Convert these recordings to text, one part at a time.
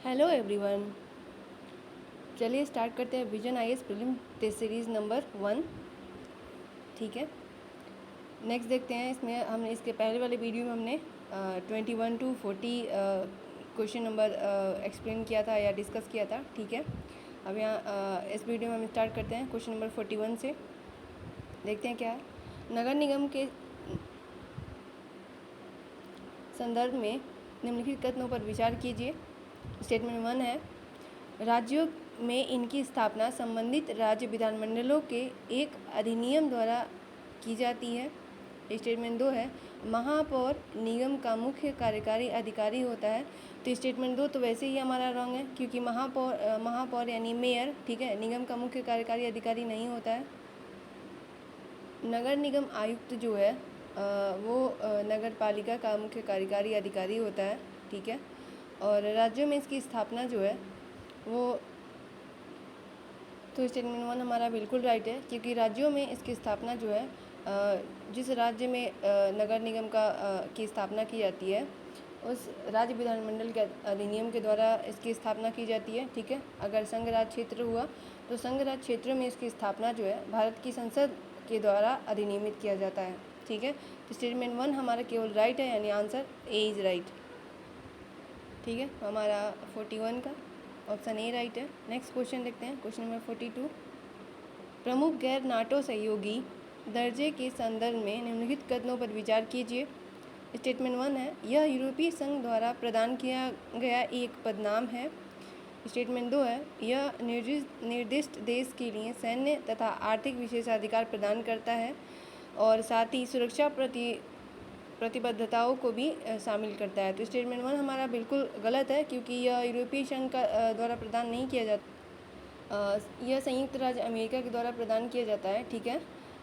Hello everyone. चलिए start करते हैं vision IAS prelim test series number 1। ठीक है, नेक्स्ट देखते हैं। इसमें हमने इसके पहले वाले वीडियो में हमने 21 to 40 क्वेश्चन नंबर एक्सप्लेन किया था या डिस्कस किया था। ठीक है, अब यहाँ इस वीडियो में हम स्टार्ट करते हैं क्वेश्चन नंबर 41 से। देखते हैं क्या है। नगर निगम के संदर्भ में निम्नलिखित कथनों पर विचार कीजिए। स्टेटमेंट 1 है, राज्यों में इनकी स्थापना संबंधित राज्य विधानमंडलों के एक अधिनियम द्वारा की जाती है। स्टेटमेंट 2 है, महापौर निगम का मुख्य कार्यकारी अधिकारी होता है। तो स्टेटमेंट 2 तो वैसे ही हमारा रॉन्ग है, क्योंकि महापौर यानी मेयर, ठीक है, निगम का मुख्य कार्यकारी अधिकारी नहीं होता है। नगर निगम आयुक्त जो है वो नगर पालिका का मुख्य कार्यकारी अधिकारी होता है। ठीक है, और राज्यों में इसकी स्थापना जो है वो, तो स्टेटमेंट 1 हमारा बिल्कुल राइट है, क्योंकि राज्यों में इसकी स्थापना जो है जिस राज्य में नगर निगम की स्थापना की जाती है उस राज्य विधानमंडल के अधिनियम के द्वारा इसकी स्थापना की जाती है। ठीक है, अगर संघ राज्य क्षेत्र हुआ तो संघ राज्य क्षेत्र में इसकी स्थापना जो है भारत की संसद के द्वारा अधिनियमित किया जाता है। ठीक है, तो स्टेटमेंट 1 हमारा केवल राइट है, यानी आंसर ए इज़ राइट। ठीक है, हमारा 41 का ऑप्शन ए राइट है। नेक्स्ट क्वेश्चन देखते हैं, क्वेश्चन नंबर 42। प्रमुख गैर नाटो सहयोगी दर्जे के संदर्भ में निम्नलिखित कथनों पर विचार कीजिए। स्टेटमेंट 1 है, यह यूरोपीय संघ द्वारा प्रदान किया गया एक पदनाम है। स्टेटमेंट 2 है, यह निर्दिष्ट देश के लिए सैन्य तथा आर्थिक विशेषाधिकार प्रदान करता है और साथ ही सुरक्षा प्रतिबद्धताओं को भी शामिल करता है। तो स्टेटमेंट 1 हमारा बिल्कुल गलत है, क्योंकि यह यूरोपीय संघ का द्वारा प्रदान नहीं किया जाता। यह संयुक्त राज्य अमेरिका के द्वारा प्रदान किया जाता है। ठीक है,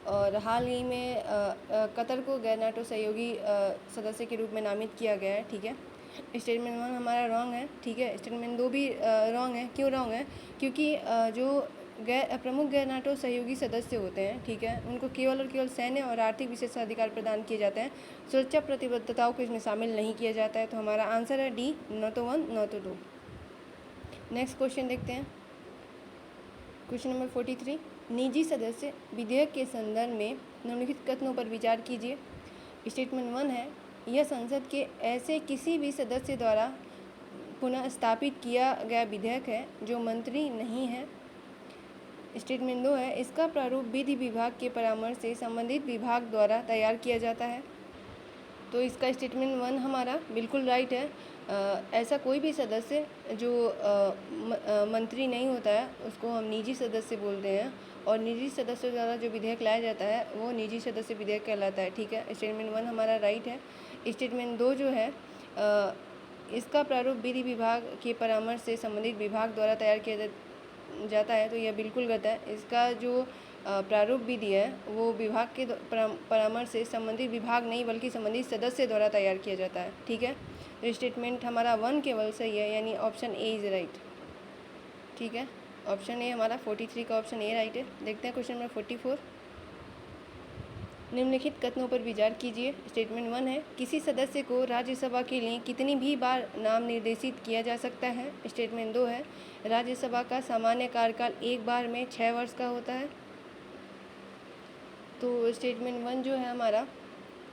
और हाल ही में कतर को गैर नाटो सहयोगी सदस्य के रूप में नामित किया गया है। ठीक है, स्टेटमेंट 1 हमारा रॉन्ग है। ठीक है, स्टेटमेंट 2 भी रॉन्ग है। क्यों रॉन्ग है? क्योंकि जो प्रमुख गैर नाटो सहयोगी सदस्य होते हैं, ठीक है, उनको केवल और केवल सैन्य और आर्थिक विशेषाधिकार प्रदान किए जाते हैं, सुरक्षा प्रतिबद्धताओं को इसमें शामिल नहीं किया जाता है। तो हमारा आंसर है डी, न तो 1 न तो 2। नेक्स्ट क्वेश्चन देखते हैं, क्वेश्चन नंबर 43। निजी सदस्य विधेयक के संदर्भ में निम्नलिखित कथनों पर विचार कीजिए। स्टेटमेंट 1 है, यह संसद के ऐसे किसी भी सदस्य द्वारा पुनः स्थापित किया गया विधेयक है जो मंत्री नहीं है। स्टेटमेंट 2 है, इसका प्रारूप विधि विभाग के परामर्श से संबंधित विभाग द्वारा तैयार किया जाता है। तो इसका स्टेटमेंट 1 हमारा बिल्कुल राइट है। ऐसा कोई भी सदस्य जो मंत्री नहीं होता है उसको हम निजी सदस्य बोलते हैं, और निजी सदस्य द्वारा जो विधेयक लाया जाता है वो निजी सदस्य विधेयक कहलाता है। ठीक है, स्टेटमेंट 1 हमारा राइट है। स्टेटमेंट 2 जो है इसका प्रारूप विधि विभाग के परामर्श से संबंधित विभाग द्वारा तैयार किया जाता है, तो यह बिल्कुल गलत है। इसका जो प्रारूप विधि है वो विभाग के परामर्श से संबंधित विभाग नहीं बल्कि संबंधित सदस्य द्वारा तैयार किया जाता है। ठीक है, तो स्टेटमेंट हमारा 1 केवल सही है, यानी ऑप्शन ए इज़ राइट। ठीक है, ऑप्शन ए हमारा 43 का ऑप्शन ए राइट है। देखते हैं क्वेश्चन नंबर 44। निम्नलिखित कथनों पर विचार कीजिए। स्टेटमेंट 1 है, किसी सदस्य को राज्यसभा के लिए कितनी भी बार नाम निर्देशित किया जा सकता है। स्टेटमेंट 2 है, राज्यसभा का सामान्य कार्यकाल एक बार में 6 वर्ष का होता है। तो स्टेटमेंट 1 जो है हमारा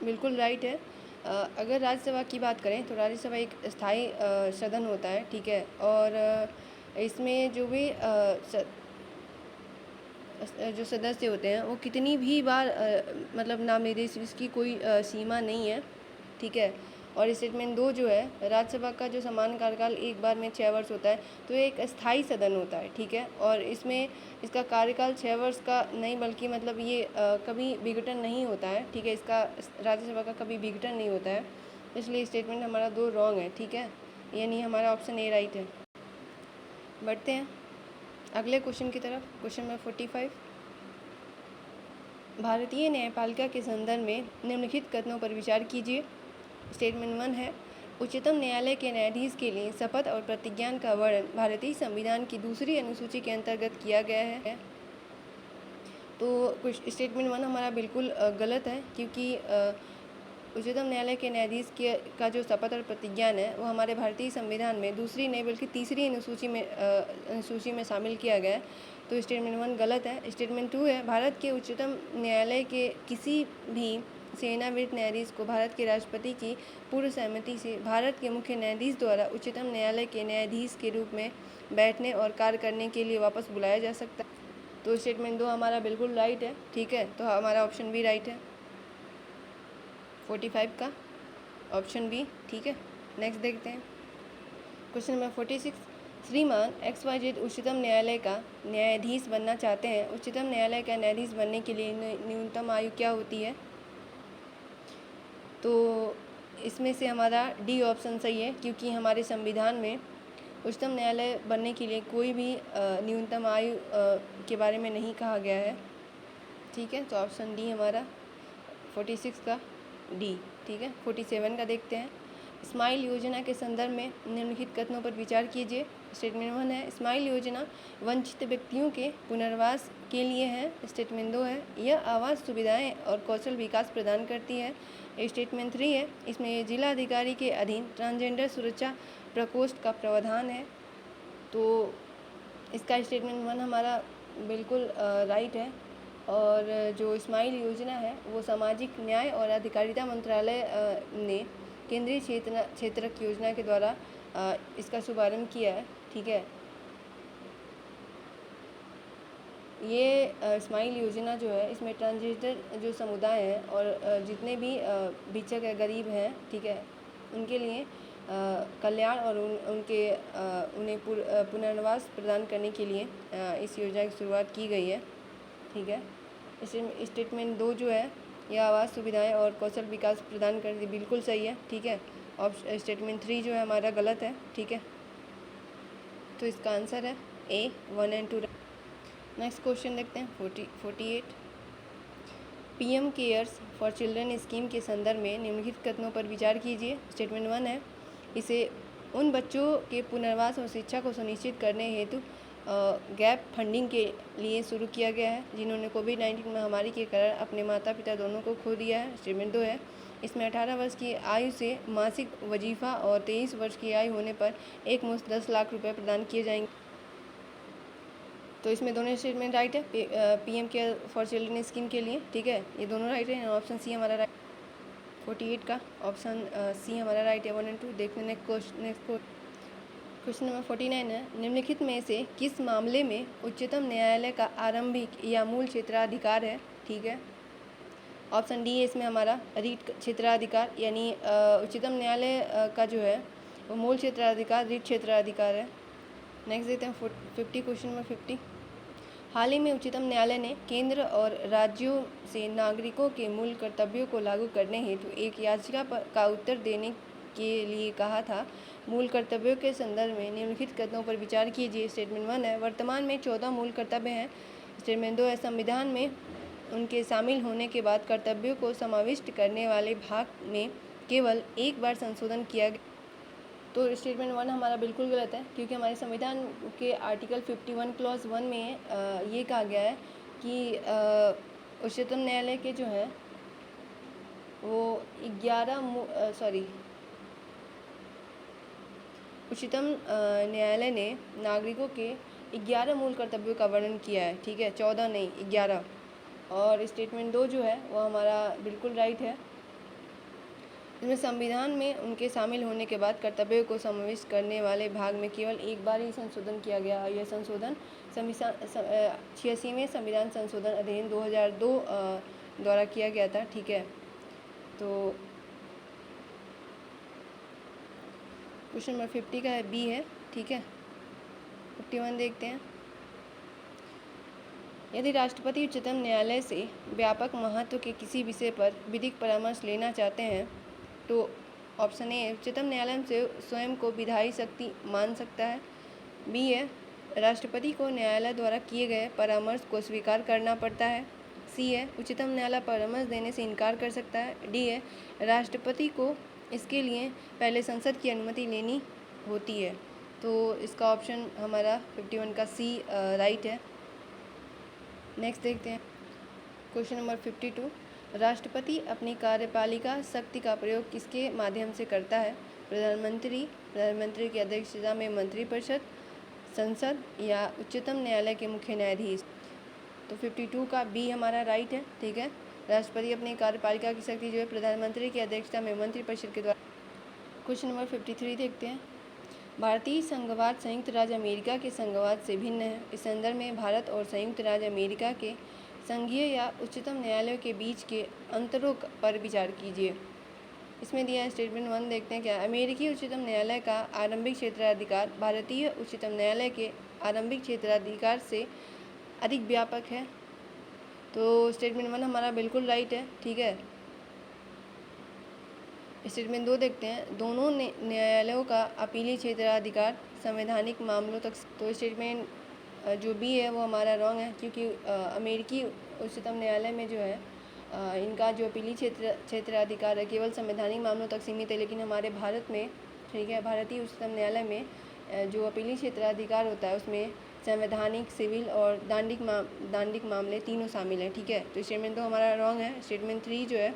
बिल्कुल राइट है। अगर राज्यसभा की बात करें तो राज्यसभा एक स्थायी सदन होता है। ठीक है, और इसमें जो भी जो सदस्य होते हैं वो कितनी भी बार मतलब नाम निर्देशित, इसकी कोई सीमा नहीं है। ठीक है, और स्टेटमेंट 2 जो है, राज्यसभा का जो सामान्य कार्यकाल एक बार में 6 वर्ष होता है, तो ये एक स्थायी सदन होता है। ठीक है, और इसमें इसका कार्यकाल 6 वर्ष का नहीं बल्कि मतलब ये कभी विघटन नहीं होता है। ठीक है, इसका राज्यसभा का कभी विघटन नहीं होता है, इसलिए स्टेटमेंट हमारा 2 रॉन्ग है। ठीक है, यानी हमारा ऑप्शन ए राइट है। बढ़ते हैं अगले क्वेश्चन की तरफ, क्वेश्चन नंबर 45। भारतीय न्यायपालिका के संदर्भ में निम्नलिखित कथनों पर विचार कीजिए। स्टेटमेंट 1 है, उच्चतम न्यायालय के न्यायाधीश के लिए शपथ और प्रतिज्ञान का वर्णन भारतीय संविधान की दूसरी अनुसूची के अंतर्गत किया गया है। तो स्टेटमेंट 1 हमारा बिल्कुल गलत है, क्योंकि उच्चतम न्यायालय के न्यायाधीश के का जो शपथ और प्रतिज्ञान है वो हमारे भारतीय संविधान में दूसरी नहीं बल्कि तीसरी अनुसूची में शामिल किया गया है। तो स्टेटमेंट 1 गलत है। स्टेटमेंट 2 है, भारत के उच्चतम न्यायालय के किसी भी सेवानिवृत्त न्यायाधीश को भारत के राष्ट्रपति की पूर्व सहमति से भारत के मुख्य न्यायाधीश द्वारा उच्चतम न्यायालय के न्यायाधीश के रूप में बैठने और कार्य करने के लिए वापस बुलाया जा सकता है। तो स्टेटमेंट 2 हमारा बिल्कुल राइट है, ठीक है। तो हमारा ऑप्शन बी राइट है, 45 का ऑप्शन बी, ठीक है। नेक्स्ट देखते हैं क्वेश्चन नंबर 46। श्रीमान XYZ उच्चतम न्यायालय का न्यायाधीश बनना चाहते हैं। उच्चतम न्यायालय का न्यायाधीश बनने के लिए न्यूनतम आयु क्या होती है? तो इसमें से हमारा डी ऑप्शन सही है, क्योंकि हमारे संविधान में उच्चतम न्यायालय बनने के लिए कोई भी न्यूनतम आयु के बारे में नहीं कहा गया है, ठीक है। तो ऑप्शन डी हमारा 46 का डी, ठीक है। 47 का देखते हैं। स्माइल योजना के संदर्भ में निम्नलिखित कथनों पर विचार कीजिए। स्टेटमेंट 1 है, स्माइल योजना वंचित व्यक्तियों के पुनर्वास के लिए है। स्टेटमेंट 2 है, यह आवास सुविधाएं और कौशल विकास प्रदान करती है। स्टेटमेंट 3 है, इसमें जिला अधिकारी के अधीन ट्रांसजेंडर सुरक्षा प्रकोष्ठ का प्रावधान है। तो इसका स्टेटमेंट 1 हमारा बिल्कुल राइट है। और जो स्माइल योजना है वो सामाजिक न्याय और अधिकारिता मंत्रालय ने केंद्रीय क्षेत्रक योजना के द्वारा इसका शुभारंभ किया है, ठीक है। ये स्माइल योजना जो है इसमें ट्रांसजेंडर जो समुदाय है और जितने भी भिक्षक है, गरीब हैं, ठीक है, उनके लिए कल्याण और उन्हें पुनर्वास प्रदान करने के लिए इस योजना की शुरुआत की गई है, ठीक है। स्टेटमेंट 2 जो है यह आवास सुविधाएं और कौशल विकास प्रदान करती, बिल्कुल सही है, ठीक है। और स्टेटमेंट 3 जो है हमारा गलत है, ठीक है। तो इसका आंसर है ए 1 और 2। नेक्स्ट क्वेश्चन देखते हैं 48। PM cares for children scheme के संदर्भ में निम्नलिखित कथनों पर विचार कीजिए। स्टेटमेंट 1 है, इसे उन बच्चों के पुनर्वास और शिक्षा को सुनिश्चित करने हेतु गैप फंडिंग के लिए शुरू किया गया है, जिन्होंने कोविड-19 महामारी के कारण अपने माता पिता दोनों को खो दिया है। स्टेटमेंट 2 है, इसमें 18 वर्ष की आयु से मासिक वजीफा और 23 वर्ष की आयु होने पर एक मुश्त 10 लाख रुपए प्रदान किए जाएंगे। तो इसमें दोनों स्टेटमेंट राइट है PM care for children scheme के लिए, ठीक है, ये दोनों राइट है। ऑप्शन सी हमारा राइट। 48 का ऑप्शन सी हमारा राइट है, 1 और 2। देखते हैं नेक्स्ट क्वेश्चन नंबर 49 है, निम्नलिखित में से किस मामले में उच्चतम न्यायालय का आरंभिक या मूल क्षेत्राधिकार है, ठीक है। ऑप्शन डी है इसमें हमारा रीट क्षेत्राधिकार, यानी उच्चतम न्यायालय का जो है वो मूल क्षेत्राधिकार रीट क्षेत्राधिकार है। नेक्स्ट देखते हैं 50 क्वेश्चन नंबर 50। हाल ही में उच्चतम न्यायालय ने केंद्र और राज्यों से नागरिकों के मूल कर्तव्यों को लागू करने हेतु एक याचिका का उत्तर देने के लिए कहा था। मूल कर्तव्यों के संदर्भ में निम्नलिखित कथनों पर विचार कीजिए। स्टेटमेंट 1 है, वर्तमान में 14 मूल कर्तव्य हैं। स्टेटमेंट 2 है, संविधान में उनके शामिल होने के बाद कर्तव्यों को समाविष्ट करने वाले भाग में केवल एक बार संशोधन किया गया। तो स्टेटमेंट 1 हमारा बिल्कुल गलत है, क्योंकि हमारे संविधान के आर्टिकल 51 क्लॉज 1 में ये कहा गया है कि उच्चतम न्यायालय के जो है वो उच्चतम न्यायालय ने नागरिकों के 11 मूल कर्तव्यों का वर्णन किया है, ठीक है, 14 नहीं 11। और स्टेटमेंट 2 जो है वो हमारा बिल्कुल राइट है। इसमें संविधान में उनके शामिल होने के बाद कर्तव्यों को समाविष्ट करने वाले भाग में केवल एक बार ही संशोधन किया गया। यह संशोधन 86वें संविधान संशोधन अधिनियम 2002 द्वारा किया गया था, ठीक है। तो क्वेश्चन नंबर 50 का है बी है, ठीक है। 51 देखते हैं, यदि राष्ट्रपति उच्चतम न्यायालय से व्यापक महत्व के किसी विषय पर विधिक परामर्श लेना चाहते हैं तो ऑप्शन ए, उच्चतम न्यायालय से स्वयं को विधायी शक्ति मान सकता है। बी है, राष्ट्रपति को न्यायालय द्वारा किए गए परामर्श को स्वीकार करना पड़ता है। सी है, उच्चतम न्यायालय परामर्श देने से इनकार कर सकता है। डी है, राष्ट्रपति को इसके लिए पहले संसद की अनुमति लेनी होती है। तो इसका ऑप्शन हमारा 51 का सी राइट है। नेक्स्ट देखते हैं क्वेश्चन नंबर 52। राष्ट्रपति अपनी कार्यपालिका शक्ति का प्रयोग किसके माध्यम से करता है? प्रधानमंत्री की अध्यक्षता में मंत्रिपरिषद, संसद या उच्चतम न्यायालय के मुख्य न्यायाधीश। तो 52 का बी हमारा राइट है, ठीक है। राष्ट्रपति अपनी कार्यपालिका की शक्ति जो है प्रधानमंत्री की अध्यक्षता में मंत्रिपरिषद के द्वारा। क्वेश्चन नंबर 53 देखते हैं। भारतीय संघवाद संयुक्त राज्य अमेरिका के संघवाद से भिन्न है। इस संदर्भ में भारत और संयुक्त राज्य अमेरिका के संघीय या उच्चतम न्यायालयों के बीच के अंतरों पर विचार कीजिए। इसमें दिया है स्टेटमेंट 1 देखते हैं क्या। अमेरिकी उच्चतम न्यायालय का आरंभिक क्षेत्राधिकार भारतीय उच्चतम न्यायालय के आरंभिक क्षेत्राधिकार से अधिक व्यापक है। तो स्टेटमेंट 1 हमारा बिल्कुल राइट है, ठीक है। स्टेटमेंट 2 देखते हैं। दोनों न्यायालयों का अपीली क्षेत्राधिकार संवैधानिक मामलों तक। तो स्टेटमेंट जो बी है वो हमारा रॉन्ग है, क्योंकि अमेरिकी उच्चतम न्यायालय में जो है इनका जो अपीली क्षेत्राधिकार है केवल संवैधानिक मामलों तक सीमित है, लेकिन हमारे भारत में, ठीक है, भारतीय उच्चतम न्यायालय में जो अपीली क्षेत्राधिकार होता है उसमें संवैधानिक, सिविल और दांडिक मामले तीनों शामिल हैं, ठीक है। तो स्टेटमेंट 2 हमारा रॉन्ग है। स्टेटमेंट 3 जो है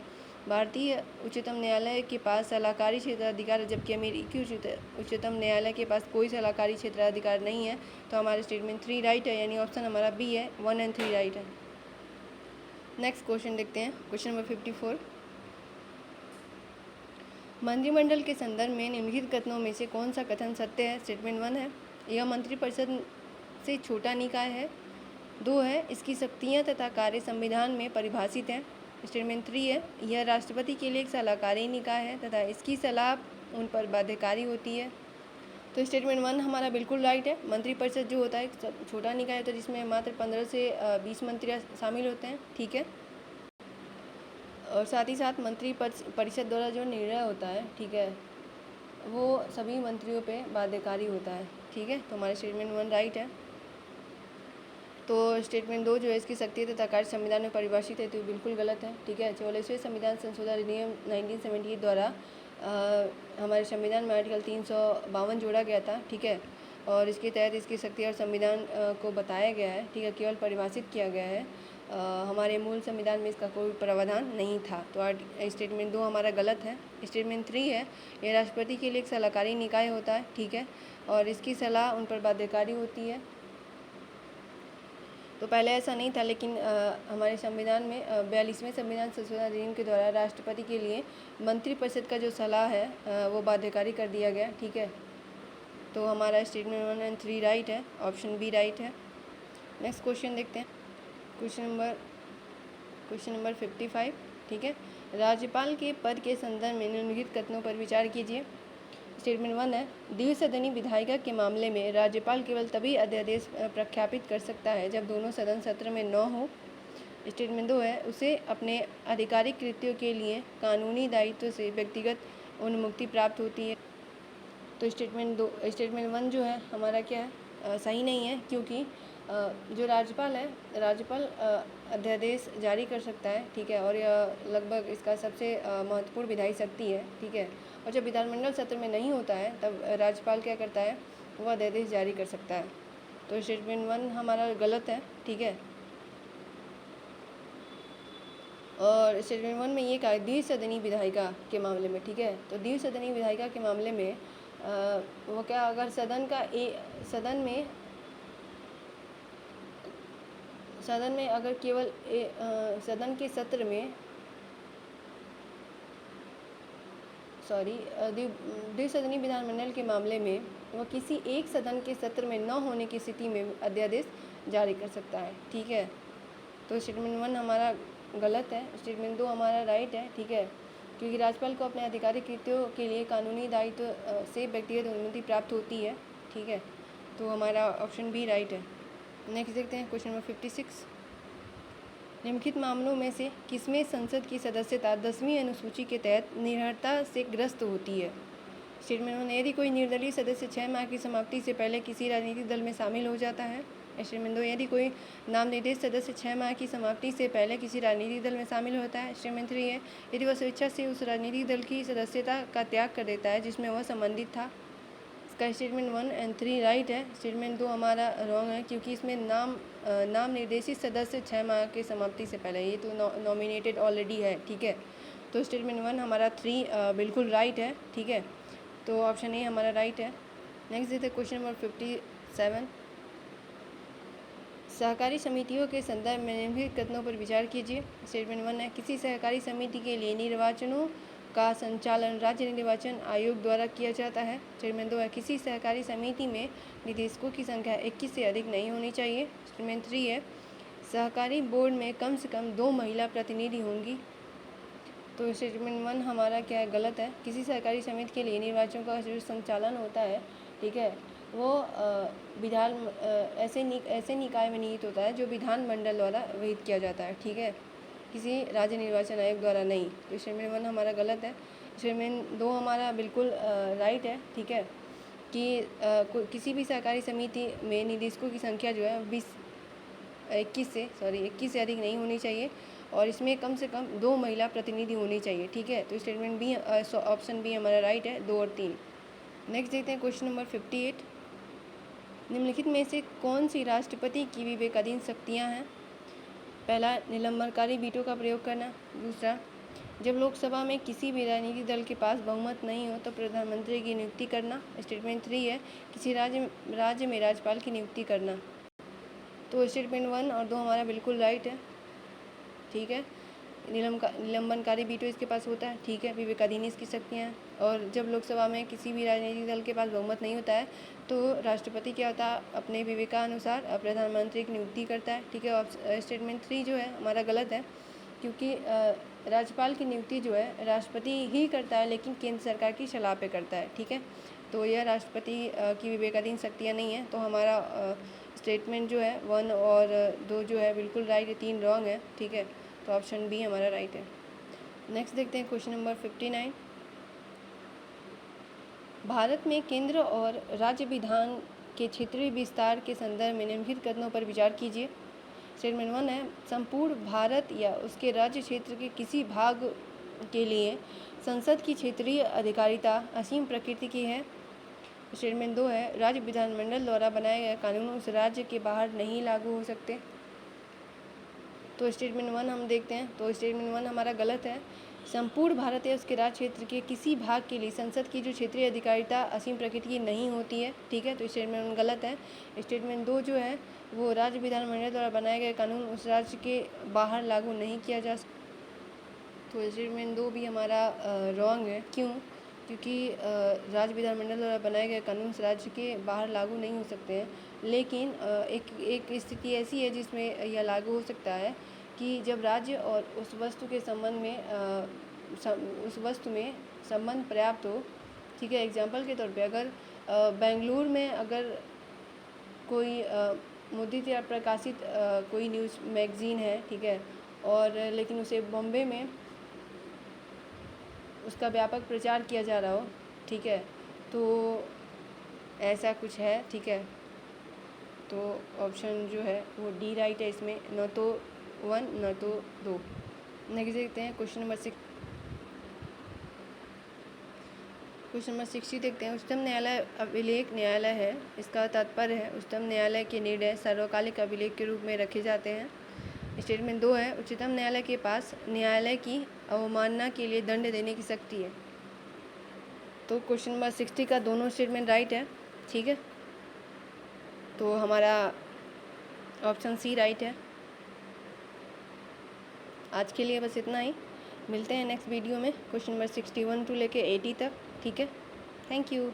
भारतीय उच्चतम न्यायालय के पास सलाहकारी क्षेत्राधिकार है, जबकि अमेरिकी उच्चतम न्यायालय के पास कोई सलाहकारी क्षेत्राधिकार नहीं है। तो हमारा स्टेटमेंट 3 राइट है, यानी ऑप्शन हमारा बी है, 1 और 3 राइट है। नेक्स्ट क्वेश्चन देखते हैं। Question number 54। मंत्रिमंडल के संदर्भ में निम्नलिखित कथनों में से कौन सा कथन सत्य है? स्टेटमेंट 1 है, यह मंत्रिपरिषद से छोटा निकाय है। 2 है, इसकी शक्तियाँ तथा कार्य संविधान में परिभाषित हैं। स्टेटमेंट 3 है, यह राष्ट्रपति के लिए एक सलाहकारी निकाय है तथा इसकी सलाह उन पर बाध्यकारी होती है। तो स्टेटमेंट 1 हमारा बिल्कुल राइट है। मंत्रिपरिषद जो होता है छोटा निकाय होता है जिसमें मात्र 15 से 20 मंत्री शामिल होते हैं, ठीक है। और साथ ही साथ मंत्री परिषद द्वारा जो निर्णय होता है, ठीक है, वो सभी मंत्रियों पे बाध्यकारी होता है, ठीक है। तो हमारा स्टेटमेंट 1 राइट है। तो स्टेटमेंट 2 जो है इसकी शक्ति तथा कार्य संविधान में परिभाषित है, तो बिल्कुल गलत है, ठीक है। 44वें संविधान संशोधन अधिनियम 1978 द्वारा हमारे संविधान में आर्टिकल 352 जोड़ा गया था, ठीक है। और इसके तहत इसकी शक्ति और संविधान को बताया गया है, ठीक है, केवल परिभाषित किया गया है। हमारे मूल संविधान में इसका कोई प्रावधान नहीं था। तो स्टेटमेंट 2 हमारा गलत है। स्टेटमेंट 3 है, यह राष्ट्रपति के लिए एक सलाहकारी निकाय होता है, ठीक है, और इसकी सलाह उन पर बाध्यकारी होती है। तो पहले ऐसा नहीं था, लेकिन हमारे संविधान में 42वें संविधान संशोधन अधिनियम के द्वारा राष्ट्रपति के लिए मंत्रिपरिषद का जो सलाह है वो बाध्यकारी कर दिया गया, ठीक है। तो हमारा स्टेटमेंट 1 और 3 राइट है, ऑप्शन बी राइट है। नेक्स्ट क्वेश्चन देखते हैं। क्वेश्चन नंबर 55, ठीक है। राज्यपाल के पद के संदर्भ में निम्नलिखित कथनों पर विचार कीजिए। स्टेटमेंट 1 है, द्विसदनी विधायिका के मामले में राज्यपाल केवल तभी अध्यादेश प्रख्यापित कर सकता है जब दोनों सदन सत्र में न हो। स्टेटमेंट 2 है, उसे अपने आधिकारिक कृत्यों के लिए कानूनी दायित्व से व्यक्तिगत उन्मुक्ति प्राप्त होती है। तो स्टेटमेंट 1 जो है हमारा क्या है, सही नहीं है, क्योंकि जो राज्यपाल है, राज्यपाल अध्यादेश जारी कर सकता है, ठीक है, और यह लगभग इसका सबसे महत्वपूर्ण विधायी शक्ति है, ठीक है। और जब विधानमंडल सत्र में नहीं होता है तब राज्यपाल क्या करता है, वो अध्यादेश जारी कर सकता है। तो स्टेटमेंट 1 हमारा गलत है, ठीक है। और स्टेटमेंट 1 में ये कहा द्विसदनी विधायिका के मामले में, ठीक है। तो द्विसदनी विधायिका के मामले में वो क्या, अगर सदन में अगर केवल सदन के सत्र में द्विसदनी विधानमंडल के मामले में वह किसी एक सदन के सत्र में न होने की स्थिति में अध्यादेश जारी कर सकता है, ठीक है। तो स्टेटमेंट 1 हमारा गलत है। स्टेटमेंट 2 हमारा राइट है, ठीक है, क्योंकि राज्यपाल को अपने आधिकारिक कृत्यों के लिए कानूनी दायित्व से व्यक्तिगत अनुमति प्राप्त होती है, ठीक है। तो हमारा ऑप्शन बी राइट है। नेक्स्ट देखते हैं क्वेश्चन नंबर 56। निम्नलिखित मामलों में से किसमें संसद की सदस्यता 10वीं अनुसूची के तहत निर्भरता से ग्रस्त होती है? स्टेटमेंट 1, यदि कोई निर्दलीय सदस्य 6 माह की समाप्ति से पहले किसी राजनीतिक दल में शामिल हो जाता है। स्टेटमेंट 2, यदि कोई नामनिर्देशित सदस्य 6 माह की समाप्ति से पहले किसी राजनीतिक दल में शामिल होता है। स्टेटमेंट 3 है, यदि वह स्वेच्छा से उस राजनीतिक दल की सदस्यता का त्याग कर देता है जिसमें वह संबंधित था। इसका स्टेटमेंट 1 एंड 3 राइट है। स्टेटमेंट 2 हमारा रॉन्ग है, क्योंकि इसमें नाम निर्देशित सदस्य 6 माह की समाप्ति से पहले, ये तो नॉमिनेटेड ऑलरेडी है, ठीक है। तो स्टेटमेंट 1 हमारा 3 बिल्कुल राइट है, ठीक है। तो ऑप्शन ए हमारा राइट है। नेक्स्ट देखते हैं क्वेश्चन नंबर 57। सहकारी समितियों के संदर्भ में निम्नलिखित कथनों पर विचार कीजिए। स्टेटमेंट 1 है, किसी सहकारी समिति के लिए निर्वाचनों का संचालन राज्य निर्वाचन आयोग द्वारा किया जाता है। स्टेटमेंट 2 है, किसी सहकारी समिति में निदेशकों की संख्या 21 से अधिक नहीं होनी चाहिए। स्टेटमेंट 3 है, सहकारी बोर्ड में कम से कम 2 महिला प्रतिनिधि होंगी। तो स्टेटमेंट 1 हमारा क्या है, गलत है। किसी सहकारी समिति के लिए निर्वाचन का जो संचालन होता है, ठीक है, वो ऐसे निकाय में निहित होता है जो विधानमंडल द्वारा विहित किया जाता है, ठीक है, किसी राज्य निर्वाचन आयोग द्वारा नहीं। तो स्टेटमेंट 1 हमारा गलत है। स्टेटमेंट 2 हमारा बिल्कुल राइट है, ठीक है, कि किसी भी सहकारी समिति में निदेशकों की संख्या जो है 21 से अधिक नहीं होनी चाहिए, और इसमें कम से कम 2 महिला प्रतिनिधि होनी चाहिए, ठीक है। तो स्टेटमेंट बी, ऑप्शन बी हमारा राइट है, 2 और 3। नेक्स्ट देखते हैं क्वेश्चन नंबर 58। निम्नलिखित में से कौन सी राष्ट्रपति की विवेकाधीन शक्तियाँ हैं? पहला, निलंबनकारी वीटो का प्रयोग करना। दूसरा, जब लोकसभा में किसी भी राजनीतिक दल के पास बहुमत नहीं हो तो प्रधानमंत्री की नियुक्ति करना। स्टेटमेंट 3 है, किसी राज्य में राज्यपाल की नियुक्ति करना। तो स्टेटमेंट 1 और 2 हमारा बिल्कुल राइट है, ठीक है। निलंबनकारी वीटो इसके पास होता है, ठीक है, विवेकाधीन इसकी शक्तियाँ हैं। और जब लोकसभा में किसी भी राजनीतिक दल के पास बहुमत नहीं होता है तो राष्ट्रपति क्या होता है, अपने विवेकानुसार प्रधानमंत्री की नियुक्ति करता है, ठीक है। और स्टेटमेंट 3 जो है हमारा गलत है, क्योंकि राज्यपाल की नियुक्ति जो है राष्ट्रपति ही करता है, लेकिन केंद्र सरकार की सलाह पे करता है, ठीक है। तो यह राष्ट्रपति की विवेकाधीन शक्तियाँ नहीं है। तो हमारा स्टेटमेंट जो है 1 और 2 जो है बिल्कुल राइट है, 3 रॉन्ग है, ठीक है। तो ऑप्शन बी हमारा राइट है। नेक्स्ट देखते हैं क्वेश्चन नंबर 59। भारत में केंद्र और राज्य विधान के क्षेत्रीय विस्तार के संदर्भ में निम्नलिखित कथनों पर विचार कीजिए। स्टेटमेंट 1 है, संपूर्ण भारत या उसके राज्य क्षेत्र के किसी भाग के लिए संसद की क्षेत्रीय अधिकारिता असीम प्रकृति की है। स्टेटमेंट 2 है, राज्य विधानमंडल द्वारा बनाए गए कानून उस राज्य के बाहर नहीं लागू हो सकते। तो स्टेटमेंट 1 हम देखते हैं। तो स्टेटमेंट 1 हमारा गलत है। संपूर्ण भारत या उसके राज्य क्षेत्र के किसी भाग के लिए संसद की जो क्षेत्रीय अधिकारिता असीम प्रकृति की नहीं होती है, ठीक है। तो स्टेटमेंट 1 गलत है। स्टेटमेंट 2 जो है वो राज्य विधानमंडल द्वारा बनाए गए कानून उस राज्य के बाहर लागू नहीं किया जा सकता। तो स्टेटमेंट 2 भी हमारा रॉन्ग है। क्यों? क्योंकि राज्य विधानमंडल द्वारा बनाए गए कानून उस राज्य के बाहर लागू नहीं हो सकते हैं, लेकिन एक स्थिति ऐसी है जिसमें यह लागू हो सकता है कि जब राज्य और उस वस्तु के संबंध में उस वस्तु में संबंध पर्याप्त हो, ठीक है। एग्जाम्पल के तौर पे अगर बेंगलुरु में अगर कोई मुद्रित या प्रकाशित कोई न्यूज़ मैगज़ीन है, ठीक है, और लेकिन उसे बॉम्बे में उसका व्यापक प्रचार किया जा रहा हो, ठीक है, तो ऐसा कुछ है, ठीक है। तो ऑप्शन जो है वो डी राइट है इसमें, न तो 1 न तो 2। नेक्स्ट देखते हैं क्वेश्चन नंबर 60 देखते हैं। उच्चतम न्यायालय अभिलेख न्यायालय है। इसका तात्पर्य है उच्चतम न्यायालय के निर्णय सार्वकालिक अभिलेख के रूप में रखे जाते हैं। स्टेटमेंट 2 है, उच्चतम न्यायालय के पास न्यायालय की अवमानना के लिए दंड देने की शक्ति है। तो क्वेश्चन नंबर 60 का दोनों स्टेटमेंट राइट है, ठीक है। तो हमारा ऑप्शन सी राइट है। आज के लिए बस इतना ही। मिलते हैं नेक्स्ट वीडियो में क्वेश्चन नंबर 61 टू लेके 80 तक, ठीक है। Thank you.